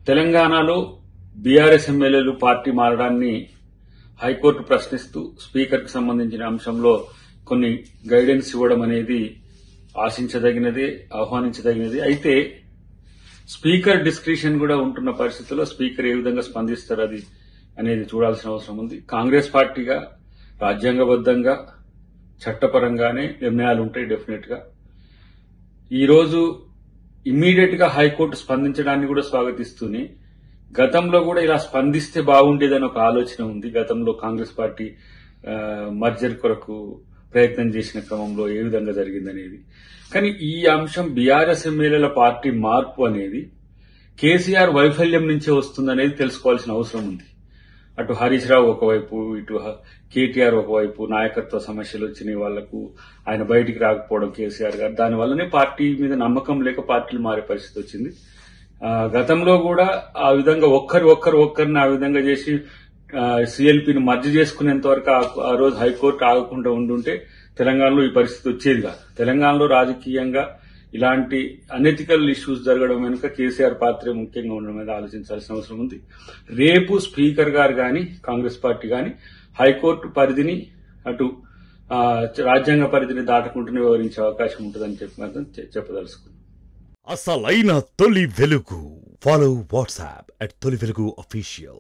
తెలంగాణలో బీఆర్ఎస్ ఎమ్మెల్యేలు party మారడాన్ని high court ప్రశ్నిస్తూ స్పీకర్కి సంబంధించిన అంశంలో కొన్ని గైడెన్స్ ఇవ్వడం అనేది ఆశించదగినదే, ఆహ్వానించదగినది. అయితే స్పీకర్ డిస్క్రిషన్ కూడా ఉంటున్న పరిస్థితుల్లో స్పీకర్ ఏ విధంగా స్పందిస్తారు అది అనేది చూడాల్సిన అవసరం ఉంది. కాంగ్రెస్ పార్టీగా రాజ్యాంగబద్దంగా చట్టపరంగానే నిర్ణయాలు ఉంటాయి. డెఫినెట్ గా ఈరోజు ఇమ్మీడియట్ గా హైకోర్టు స్పందించడాన్ని కూడా స్వాగతిస్తూనే గతంలో కూడా ఇలా స్పందిస్తే బాగుండేదని ఒక ఆలోచన ఉంది. గతంలో కాంగ్రెస్ పార్టీ మర్జర్ కొరకు ప్రయత్నం చేసిన క్రమంలో ఏ విధంగా జరిగిందనేది. కానీ ఈ అంశం బీఆర్ఎస్ ఎమ్మెల్యేల పార్టీ మార్పు అనేది కేసీఆర్ వైఫల్యం నుంచే వస్తుందనేది తెలుసుకోవాల్సిన అవసరం ఉంది. అటు హరీష్ రావు ఒకవైపు, ఇటు కేటీఆర్ ఒకవైపు నాయకత్వ సమస్యలు వచ్చినాయి వాళ్లకు, ఆయన బయటికి రాకపోవడం కేసీఆర్ గారు, దానివల్లనే పార్టీ మీద నమ్మకం లేక పార్టీలు మారే పరిస్థితి వచ్చింది. గతంలో కూడా ఆ విధంగా ఒక్కరిని ఆ విధంగా చేసి సీఎల్పీని మర్జ్ చేసుకునేంత వరకు ఆ రోజు హైకోర్టు ఆగకుండా ఉండుంటే తెలంగాణలో ఈ పరిస్థితి వచ్చేది కాదు. తెలంగాణలో రాజకీయంగా ఇలాంటి అనెథికల్ ఇష్యూస్ జరగడం వెనుక కేసీఆర్ పాత్రే ముఖ్యంగా ఉండడం మీద ఆలోచించాల్సిన అవసరం ఉంది. రేపు స్పీకర్ గారు గాని కాంగ్రెస్ పార్టీ గాని హైకోర్టు పరిధిని అటు రాజ్యాంగ పరిధిని దాటకుంటూనే వివరించే అవకాశం ఉంటుందని చెప్పదలుచుకున్నాను. అసలైన తొలి వెలుగు. ఫాలో వాట్సాప్ @తొలి వెలుగు official.